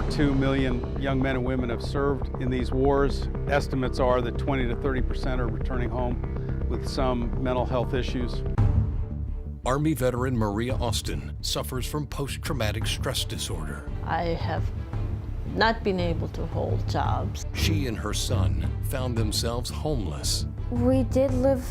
2 million young men and women have served in these wars. Estimates are that 20 to 30% are returning home with some mental health issues. Army veteran Maria Austin suffers from post-traumatic stress disorder. I have not been able to hold jobs. She and her son found themselves homeless. We did live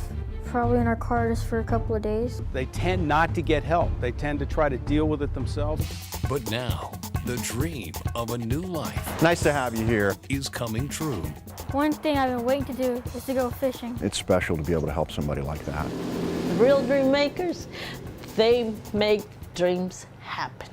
probably in our car just for a couple of days. They tend not to get help. They tend to try to deal with it themselves. But now, the dream of a new life Nice to have you here. is coming true. One thing I've been waiting to do is to go fishing. It's special to be able to help somebody like that. The real dream makers, they make dreams happen.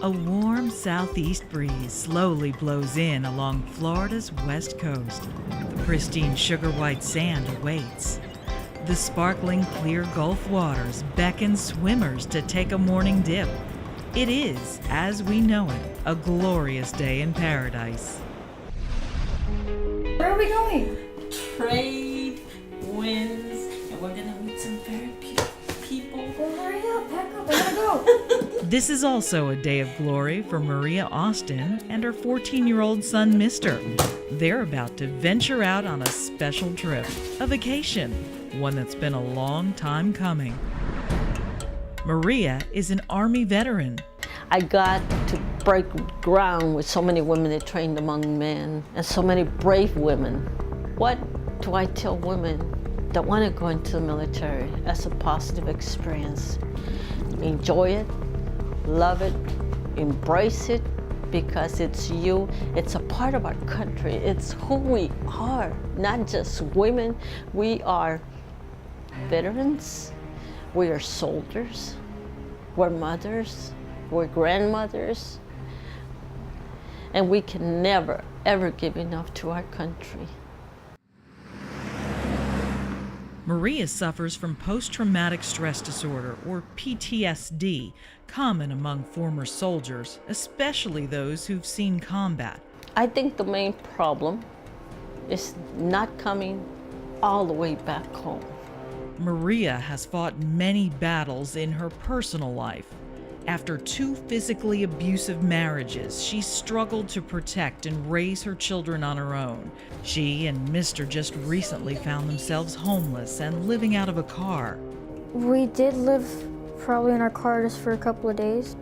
A warm southeast breeze slowly blows in along Florida's west coast. The pristine sugar-white sand awaits. The sparkling clear Gulf waters beckon swimmers to take a morning dip. It is, as we know it, a glorious day in paradise. Where are we going? TradeWinds, and we're gonna meet some very beautiful people. Well, hurry up, pack up, I gotta go. This is also a day of glory for Maria Austin and her 14-year-old son, Mister. They're about to venture out on a special trip, a vacation, one that's been a long time coming. Maria is an Army veteran. I got to break ground with so many women that trained among men and so many brave women. What do I tell women that want to go into the military as a positive experience? Enjoy it, love it, embrace it, because it's you, it's a part of our country, it's who we are, not just women. We are veterans, we are soldiers, we're mothers, we're grandmothers, and we can never, ever give enough to our country. Maria suffers from post-traumatic stress disorder, or PTSD, common among former soldiers, especially those who've seen combat. I think the main problem is not coming all the way back home. Maria has fought many battles in her personal life. After 2 physically abusive marriages, she struggled to protect and raise her children on her own. She and Mr. just recently found themselves homeless and living out of a car. We did live probably in our car just for a couple of days.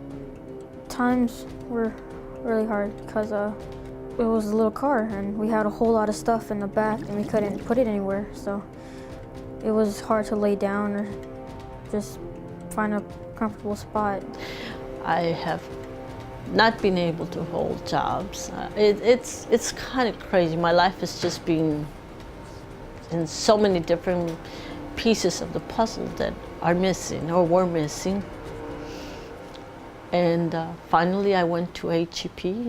Times were really hard because it was a little car and we had a whole lot of stuff in the back and we couldn't put it anywhere. So it was hard to lay down or just find a comfortable spot. I have not been able to hold jobs. It's kind of crazy. My life has just been in so many different pieces of the puzzle that are missing or were missing. And finally I went to HEP.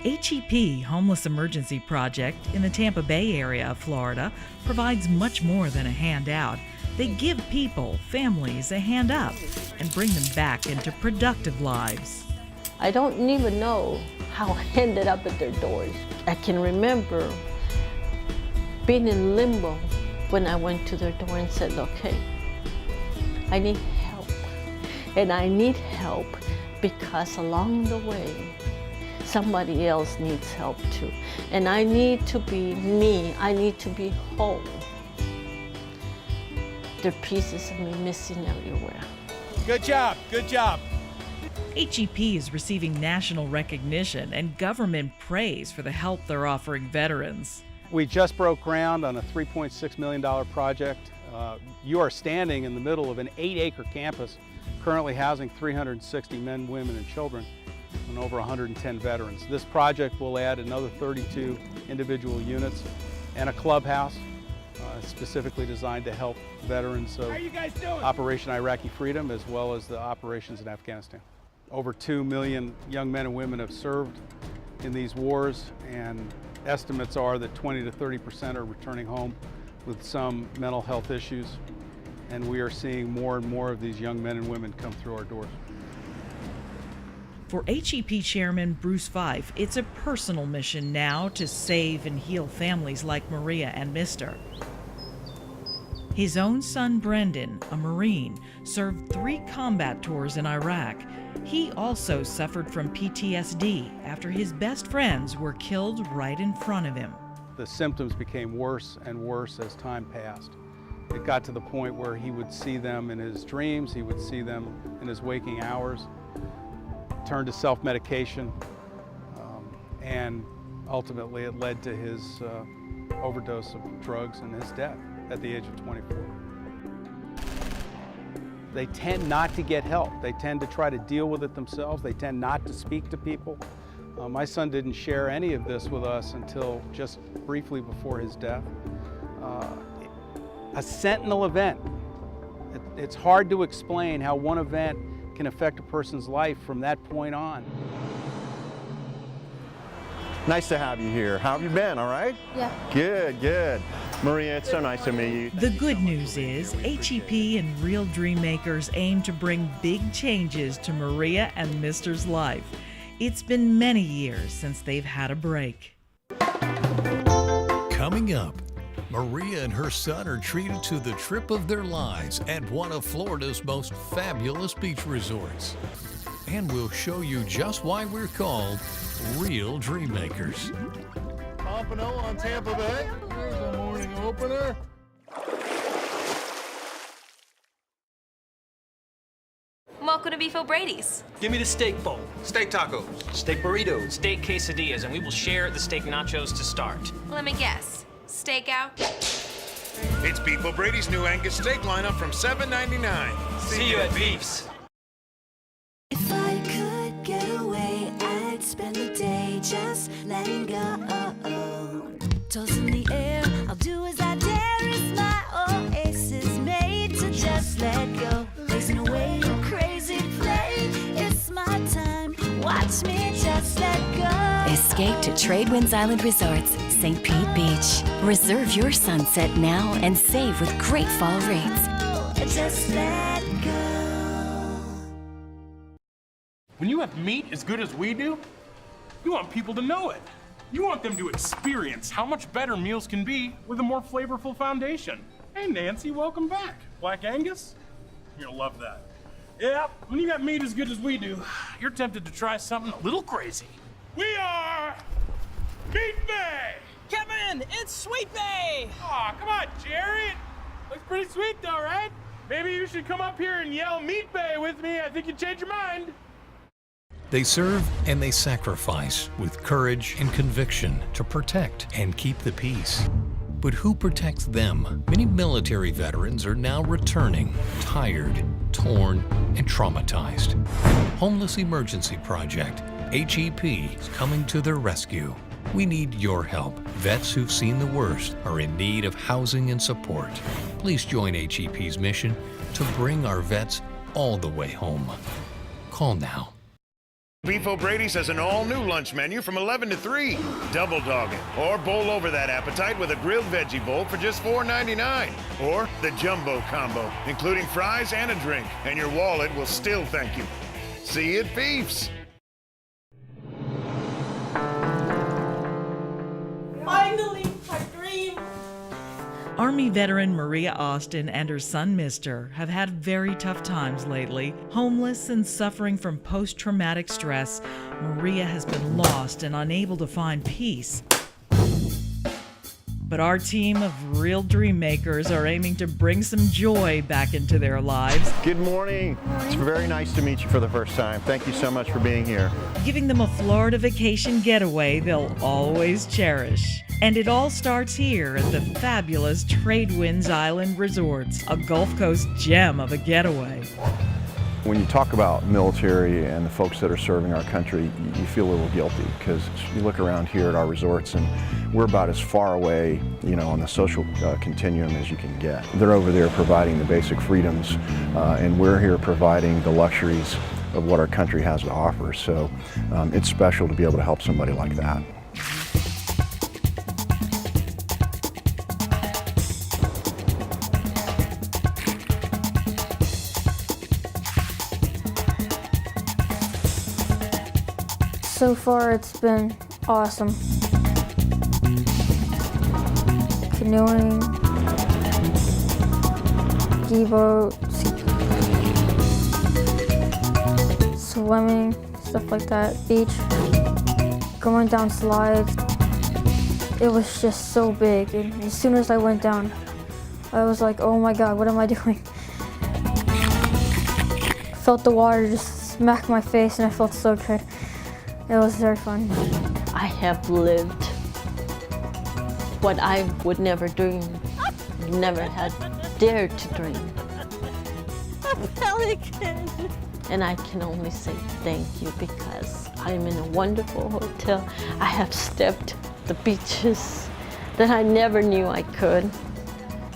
HEP, Homeless Emergency Project, in the Tampa Bay area of Florida, provides much more than a handout. They give people, families, a hand up and bring them back into productive lives. I don't even know how I ended up at their doors. I can remember being in limbo when I went to their door and said, look, hey, I need help. And I need help because along the way, somebody else needs help too. And I need to be me. I need to be whole. There are pieces of me missing everywhere. Good job, good job. HEP is receiving national recognition and government praise for the help they're offering veterans. We just broke ground on a $3.6 million project. You are standing in the middle of an 8-acre campus currently housing 360 men, women, and children and over 110 veterans. This project will add another 32 individual units and a clubhouse specifically designed to help veterans of Operation Iraqi Freedom as well as the operations in Afghanistan. Over 2 million young men and women have served in these wars, and estimates are that 20 to 30% are returning home with some mental health issues. and we are seeing more and more of these young men and women come through our doors. For HEP Chairman Bruce Fife, it's a personal mission now to save and heal families like Maria and Mr. His own son Brendan, a Marine, served 3 combat tours in Iraq. He also suffered from PTSD after his best friends were killed right in front of him. The symptoms became worse and worse as time passed. It got to the point where he would see them in his dreams, he would see them in his waking hours, turned to self-medication, and ultimately it led to his overdose of drugs and his death at the age of 24. They tend not to get help. They tend to try to deal with it themselves. They tend not to speak to people. My son didn't share any of this with us until just briefly before his death. A sentinel event. It's hard to explain how one event can affect a person's life from that point on. Nice to have you here. How have you been, all right? Yeah. Good, good. Maria, it's so nice to meet you. The good news is HEP and Real Dream Makers aim to bring big changes to Maria and Mr.'s life. It's been many years since they've had a break. Coming up, Maria and her son are treated to the trip of their lives at one of Florida's most fabulous beach resorts. And we'll show you just why we're called Real Dream Makers. Pompano on Tampa Bay. Here's the morning opener. Welcome to Beef O'Brady's. Give me the steak bowl, steak tacos, steak burritos, steak quesadillas, and we will share the steak nachos to start. Let me guess. Stakeout? It's Beef O'Brady's new Angus steak lineup from $7.99. See you at Beef's. If I could get away, I'd spend the day just letting go. Toes in the air, I'll do as I dare. It's my oasis made to just let go. Blazing away on crazy play. It's my time, watch me just let go. Escape to TradeWinds Island Resorts, St. Pete Beach. Reserve your sunset now and save with great fall rates. Just let go. When you have meat as good as we do, you want people to know it. You want them to experience how much better meals can be with a more flavorful foundation. Hey Nancy, welcome back. Black Angus? You're gonna love that. Yeah, when you got meat as good as we do, you're tempted to try something a little crazy. We are Meat Bay! Kevin, it's Sweetbay! Aw, come on, Jerry. Looks pretty sweet though, right? Maybe you should come up here and yell Meat Bay with me. I think you'd change your mind. They serve and they sacrifice with courage and conviction to protect and keep the peace. But who protects them? Many military veterans are now returning, tired, torn, and traumatized. Homeless Emergency Project, HEP, is coming to their rescue. We need your help. Vets who've seen the worst are in need of housing and support. Please join HEP's mission to bring our vets all the way home. Call now. Beef O'Brady's has an all-new lunch menu from 11 to 3. Double dog it, or bowl over that appetite with a grilled veggie bowl for just $4.99. Or the jumbo combo, including fries and a drink, and your wallet will still thank you. See you at Beef's. Finally, my dream. Army veteran Maria Austin and her son Mr. have had very tough times lately. Homeless and suffering from post-traumatic stress, Maria has been lost and unable to find peace. But our team of Real Dream Makers are aiming to bring some joy back into their lives. Good morning. It's very nice to meet you for the first time. Thank you so much for being here. Giving them a Florida vacation getaway they'll always cherish. And it all starts here at the fabulous TradeWinds Island Resorts, a Gulf Coast gem of a getaway. When you talk about military and the folks that are serving our country, you feel a little guilty because you look around here at our resorts and we're about as far away, on the social continuum as you can get. They're over there providing the basic freedoms and we're here providing the luxuries of what our country has to offer. So it's special to be able to help somebody like that. So far, it's been awesome. Canoeing, ski boats, swimming, stuff like that, beach, going down slides. It was just so big, and as soon as I went down, I was like, oh my God, what am I doing? Felt the water just smack my face, and I felt so good. It was very fun. I have lived what I would never dream, never had dared to dream. A pelican. And I can only say thank you because I'm in a wonderful hotel. I have stepped the beaches that I never knew I could,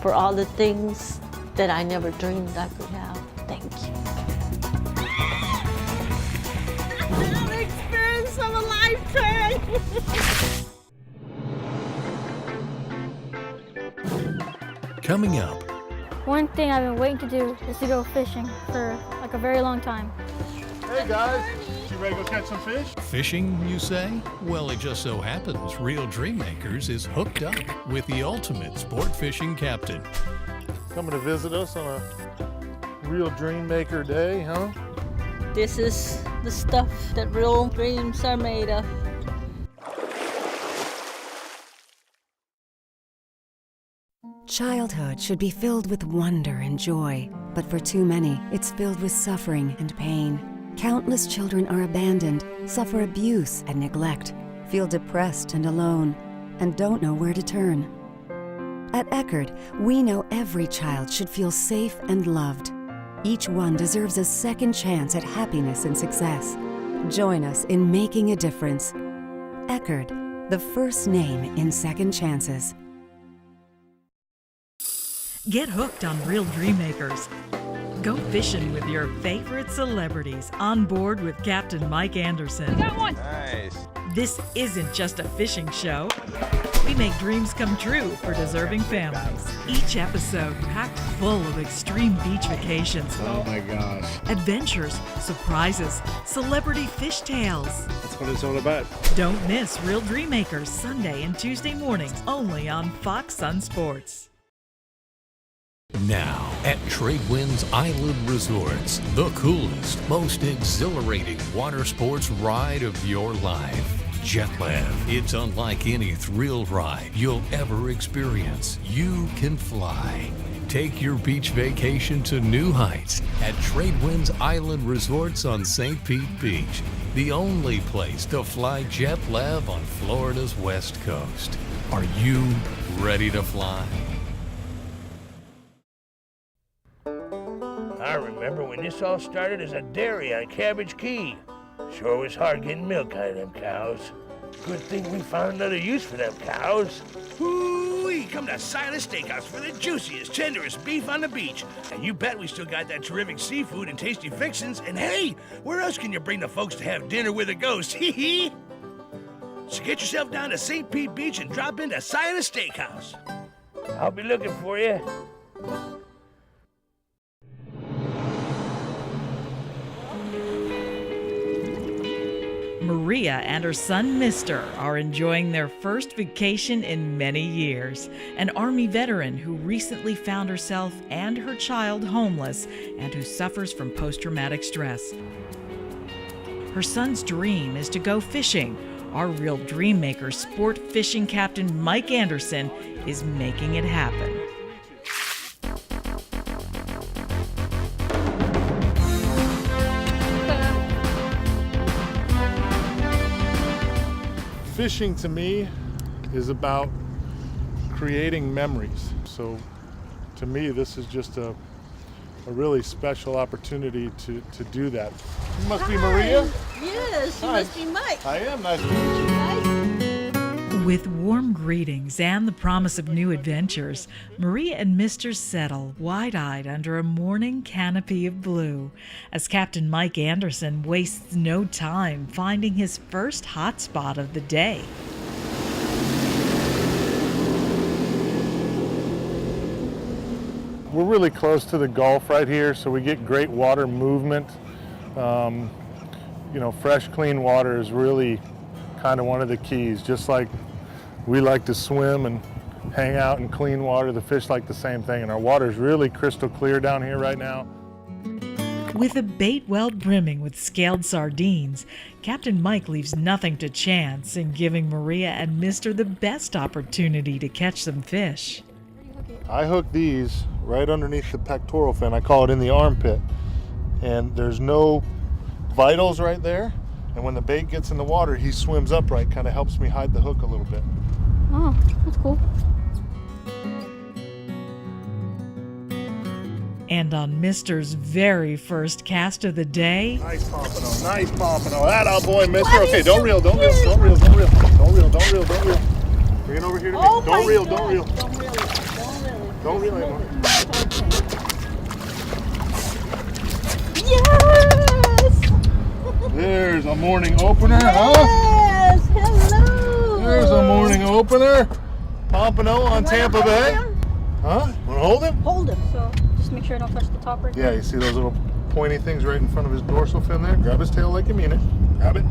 for all the things that I never dreamed I could have. Thank you. An experience of a lifetime. Coming up, One thing I've been waiting to do is to go fishing for like a very long time. Hey guys, you ready to go catch some fish? fishing, you say? Well, it just so happens Real Dream Makers is hooked up with the ultimate sport fishing captain. Coming to visit us on a Real Dream Maker day, huh? This is the stuff that real dreams are made of. Childhood should be filled with wonder and joy, but for too many, it's filled with suffering and pain. Countless children are abandoned, suffer abuse and neglect, feel depressed and alone, and don't know where to turn. At Eckerd, we know every child should feel safe and loved. Each one deserves a second chance at happiness and success. Join us in making a difference. Eckerd, the first name in second chances. Get hooked on Real Dream Makers. Go fishing with your favorite celebrities on board with Captain Mike Anderson. Got one. Nice. This isn't just a fishing show. We make dreams come true for deserving families. Each episode packed full of extreme beach vacations. Oh my gosh. Adventures, surprises, celebrity fish tales. That's what it's all about. Don't miss Real Dream Makers Sunday and Tuesday mornings only on Fox Sun Sports. Now, at TradeWinds Island Resorts, the coolest, most exhilarating water sports ride of your life. JetLab. It's unlike any thrill ride you'll ever experience. You can fly. Take your beach vacation to new heights at TradeWinds Island Resorts on St. Pete Beach, the only place to fly JetLab on Florida's West Coast. Are you ready to fly? I remember when this all started as a dairy on Cabbage Key. Sure was hard getting milk out of them cows. Good thing we found another use for them cows. Ooh-wee, come to Silas Steakhouse for the juiciest, tenderest beef on the beach. And you bet we still got that terrific seafood and tasty fixins'. And hey, where else can you bring the folks to have dinner with a ghost? Hee hee! So get yourself down to St. Pete Beach and drop into Silas Steakhouse. I'll be looking for you. Maria and her son, Mr., are enjoying their first vacation in many years. An Army veteran who recently found herself and her child homeless and who suffers from post-traumatic stress. Her son's dream is to go fishing. Our Real Dream Maker sport fishing captain, Mike Anderson, is making it happen. Fishing to me is about creating memories. So to me, this is just a really special opportunity to do that. You must be Maria? Yes, you must be Mike. I am. Nice to meet you. With warm greetings and the promise of new adventures, Maria and Mr. settle wide-eyed under a morning canopy of blue as Captain Mike Anderson wastes no time finding his first hot spot of the day. We're really close to the Gulf right here, so we get great water movement. you know, fresh, clean water is really kind of one of the keys. Just like we like to swim and hang out in clean water, the fish like the same thing, and our water is really crystal clear down here right now. With a bait well brimming with scaled sardines, Captain Mike leaves nothing to chance in giving Maria and Mister the best opportunity to catch some fish. I hook these right underneath the pectoral fin. I call it in the armpit. And there's no vitals right there. And when the bait gets in the water, he swims upright, kind of helps me hide the hook a little bit. Oh, that's cool. And on Mister's very first cast of the day... Nice pompano, nice pompano. That boy, Mister. Okay, don't reel, don't reel, don't reel, don't reel, don't reel, don't reel, don't reel. Bring it over here to me. Don't reel, don't reel. Don't reel it. Don't reel anymore. Yes! There's a morning opener, huh? Yes! Hello! There's a morning opener. Pompano on Tampa Bay. Huh? Want to hold him? Hold him. So just make sure I don't touch the top right Yeah, you see those little pointy things right in front of his dorsal fin there? Grab his tail like you mean it. Grab it.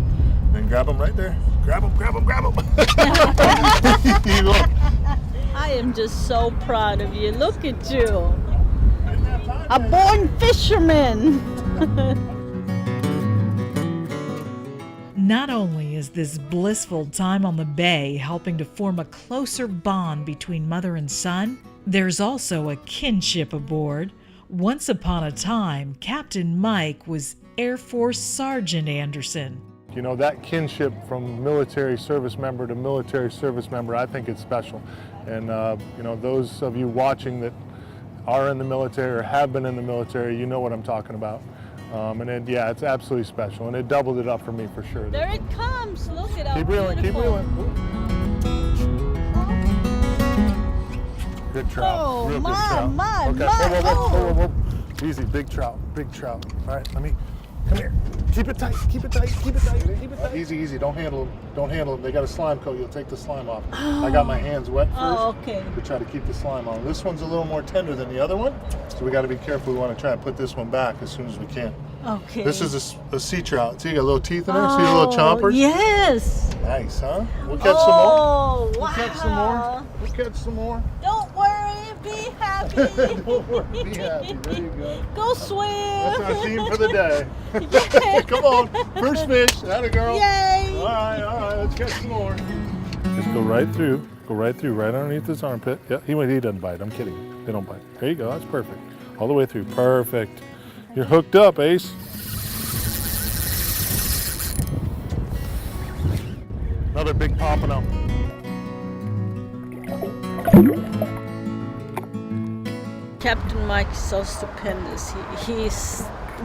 Then grab him right there. Grab him, grab him, grab him. I am just so proud of you. Look at you. A born fisherman. Not only is this blissful time on the bay helping to form a closer bond between mother and son, there's also a kinship aboard. Once upon a time, Captain Mike was Air Force Sergeant Anderson. You know, that kinship from military service member to military service member, I think it's special. And, you know, those of you watching that are in the military or have been in the military, you know what I'm talking about. Yeah, it's absolutely special, and it doubled it up for me for sure. There it comes. Look at how Keep reeling, keep reeling. Good trout. Oh, Real good my, trout. my, okay. my. Whoa. Easy, big trout, big trout. All right, let me, come here. Keep it tight, keep it tight, keep it tight, keep it tight. Easy. Don't handle them. Don't handle them. They got a slime coat. You'll take the slime off. I got my hands wet first. Oh, okay. To try to keep the slime on. This one's a little more tender than the other one, so we got to be careful. We want to try and put this one back as soon as we can. Okay. This is a sea trout. See, you got little teeth in there. See the little chompers? Yes. Nice, huh? We'll catch some more. Oh, We'll catch some more. We'll catch some more. Don't worry, be happy. Don't worry, be happy. There you go. Go swim. That's our theme for the day. Come on, first fish. That a girl. Yay. All right, let's catch some more. Just go right through, right underneath his armpit. Yeah, he doesn't bite. I'm kidding. They don't bite. There you go. That's perfect. All the way through. Perfect. You're hooked up, Ace. Another big pompano. Captain Mike is so stupendous.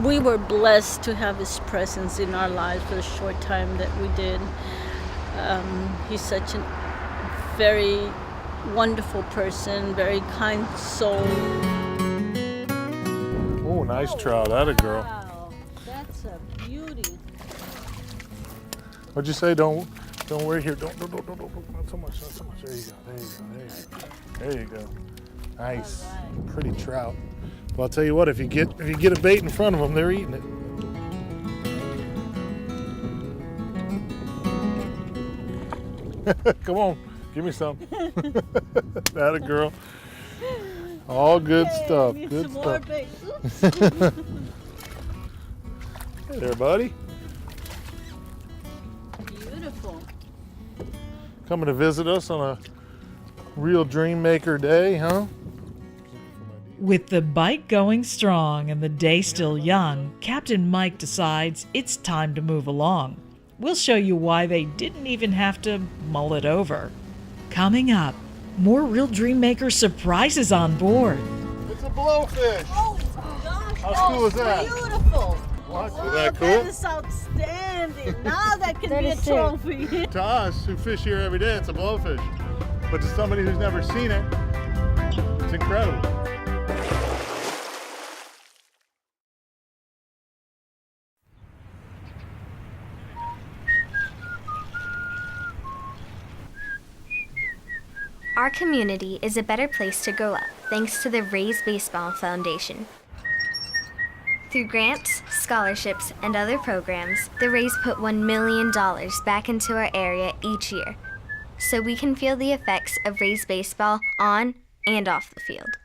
We were blessed to have his presence in our lives for the short time that we did. He's such a very wonderful person, very kind soul. Oh, nice trout. That a girl. Wow, that's a beauty. What'd you say? Don't worry here. Don't. Not so much. There you go. Nice. Right. Pretty trout. Well, I'll tell you what. If you get a bait in front of them, they're eating it. Come on, give me some. That a girl. All good stuff. Good stuff. Hey there, buddy. Beautiful. Coming to visit us on a real dream maker day, huh? With the bite going strong and the day still young, Captain Mike decides it's time to move along. We'll show you why they didn't even have to mull it over. Coming up, more Real Dream Maker surprises on board. It's a blowfish. Oh gosh, how cool is that? Beautiful. What? Oh, Is that cool? That is outstanding. Now that can be a trophy. To us who fish here every day, it's a blowfish. But to somebody who's never seen it, it's incredible. Our community is a better place to grow up thanks to the Raise Baseball Foundation. Through grants, scholarships, and other programs, the Rays put $1 million back into our area each year, so we can feel the effects of Rays baseball on and off the field.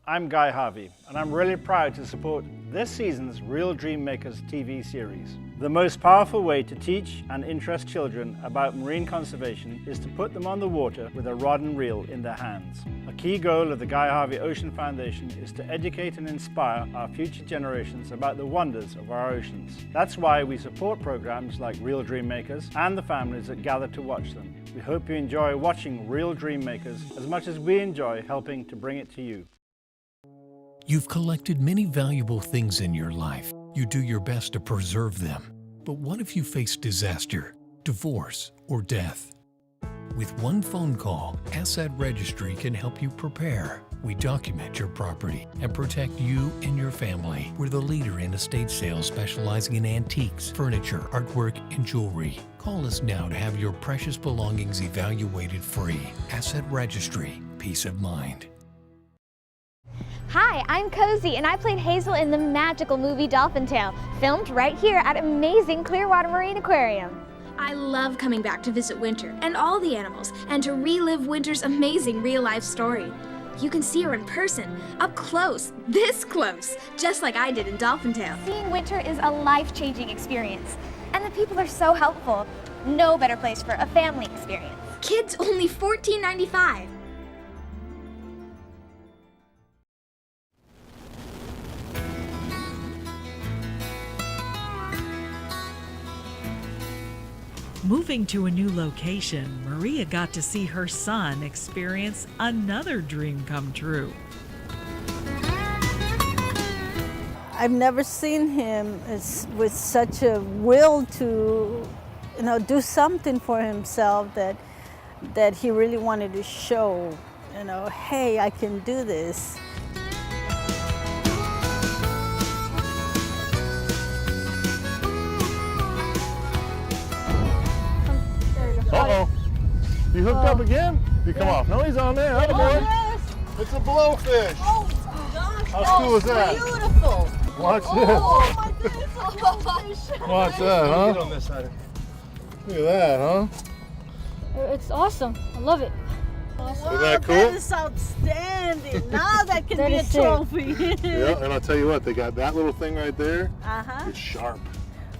I'm Guy Harvey, and I'm really proud to support this season's Real Dream Makers TV series. The most powerful way to teach and interest children about marine conservation is to put them on the water with a rod and reel in their hands. A key goal of the Guy Harvey Ocean Foundation is to educate and inspire our future generations about the wonders of our oceans. That's why we support programs like Real Dream Makers and the families that gather to watch them. We hope you enjoy watching Real Dream Makers as much as we enjoy helping to bring it to you. You've collected many valuable things in your life. You do your best to preserve them. But what if you face disaster, divorce, or death? With one phone call, Asset Registry can help you prepare. We document your property and protect you and your family. We're the leader in estate sales specializing in antiques, furniture, artwork, and jewelry. Call us now to have your precious belongings evaluated free. Asset Registry, peace of mind. Hi, I'm Cozy, and I played Hazel in the magical movie Dolphin Tale, filmed right here at amazing Clearwater Marine Aquarium. I love coming back to visit Winter and all the animals and to relive Winter's amazing real-life story. You can see her in person, up close, this close, just like I did in Dolphin Tale. Seeing Winter is a life-changing experience, and the people are so helpful. No better place for a family experience. Kids only $14.95. Moving to a new location, Maria got to see her son experience another dream come true. I've never seen him with such a will to, do something for himself that he really wanted to show, hey, I can do this. Uh-oh. You hooked up again? You come off. No, he's on there. Atta boy. Yes. It's a blowfish. Oh, gosh. How cool is that? Beautiful. Watch this. Oh, my goodness. Oh, Watch that, huh? Get on this side. Look at that, huh? It's awesome. I love it. Isn't that cool? That is outstanding. Now that can be a trophy. Yeah, and I'll tell you what, they got that little thing right there. Uh-huh. It's sharp.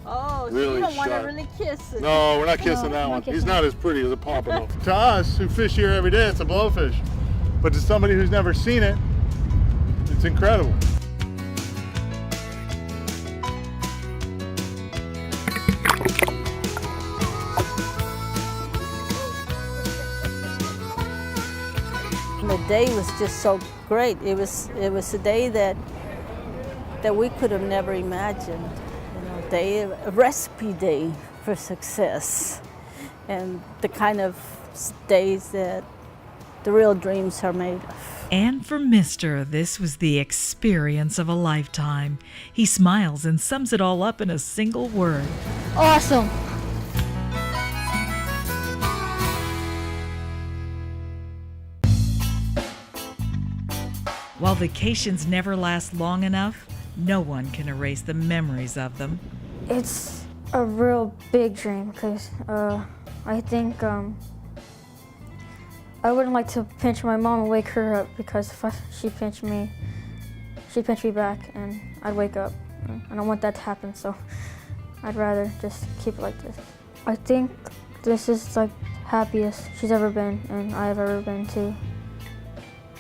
Oh, so Really you don't want to sharp. really kiss it. No, we're not kissing that one. He's not as pretty as a pompano. To us, who fish here every day, it's a blowfish. But to somebody who's never seen it, it's incredible. The day was just so great. It was a day that we could have never imagined. A recipe day for success, and the kind of days that the real dreams are made of. And for Mr., this was the experience of a lifetime. He smiles and sums it all up in a single word. Awesome. While vacations never last long enough, no one can erase the memories of them. It's a real big dream because I think I wouldn't like to pinch my mom and wake her up, because if she pinched me, she'd pinch me back and I'd wake up. I don't want that to happen, so I'd rather just keep it like this. I think this is like happiest she's ever been and I've ever been too.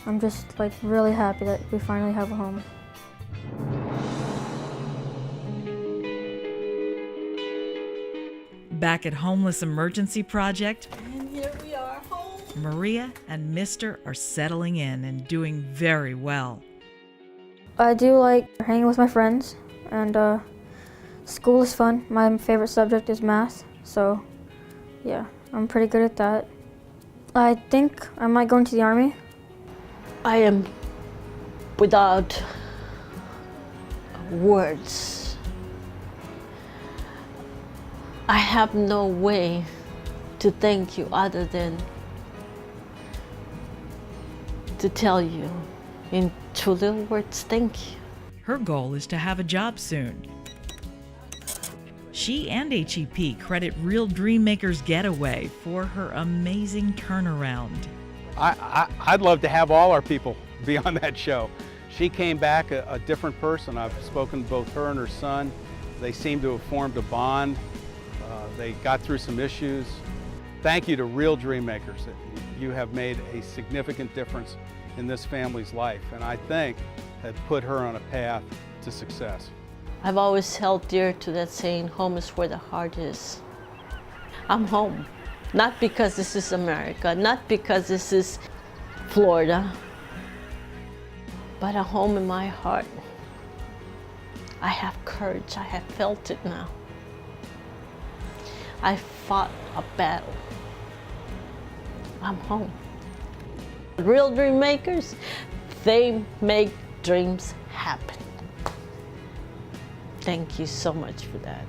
I'm just like really happy that we finally have a home. Back at Homeless Emergency Project, And here we are home. Maria and Mr. are settling in and doing very well. I do like hanging with my friends, and school is fun. My favorite subject is math, so yeah, I'm pretty good at that. I think I might go into the Army. I am without words. I have no way to thank you other than to tell you in 2 little words, thank you. Her goal is to have a job soon. She and HEP credit Real Dreammakers Getaway for her amazing turnaround. I'd love to have all our people be on that show. She came back a different person. I've spoken to both her and her son. They seem to have formed a bond. They got through some issues. Thank you to Real Dreammakers. You have made a significant difference in this family's life, and I think have put her on a path to success. I've always held dear to that saying, home is where the heart is. I'm home, not because this is America, not because this is Florida, but a home in my heart. I have courage, I have felt it now. I fought a battle. I'm home. Real dream makers, they make dreams happen. Thank you so much for that.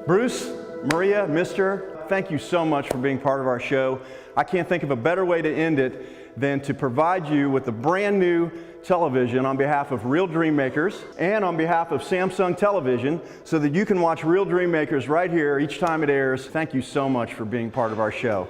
Bruce, Maria, Mr., thank you so much for being part of our show. I can't think of a better way to end it than to provide you with a brand new television on behalf of Real Dreammakers and on behalf of Samsung Television so that you can watch Real Dreammakers right here each time it airs. Thank you so much for being part of our show.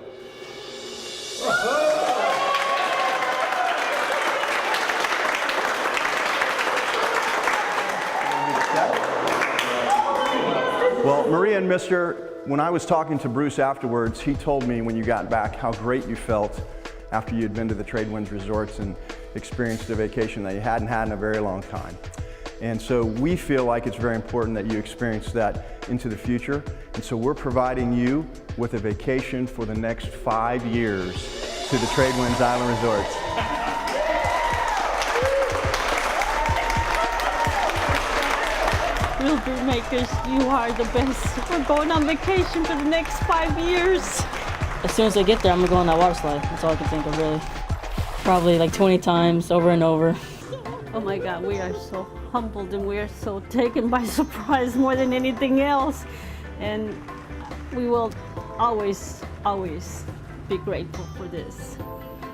Well, Maria and Mr., when I was talking to Bruce afterwards, he told me when you got back how great you felt after you'd been to the TradeWinds Resorts and experienced a vacation that you hadn't had in a very long time. And so we feel like it's very important that you experience that into the future. And so we're providing you with a vacation for the next 5 years to the TradeWinds Island Resorts. Real Dreammakers, you are the best. We're going on vacation for the next 5 years. As soon as I get there, I'm gonna go on that water slide. That's all I can think of, really. Probably like 20 times, over and over. Oh my God, we are so humbled and we are so taken by surprise more than anything else. And we will always, always be grateful for this.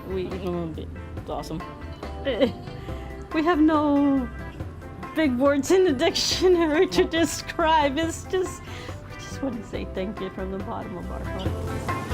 It's awesome. We have no big words in the dictionary to describe. It's just, we just want to say thank you from the bottom of our hearts.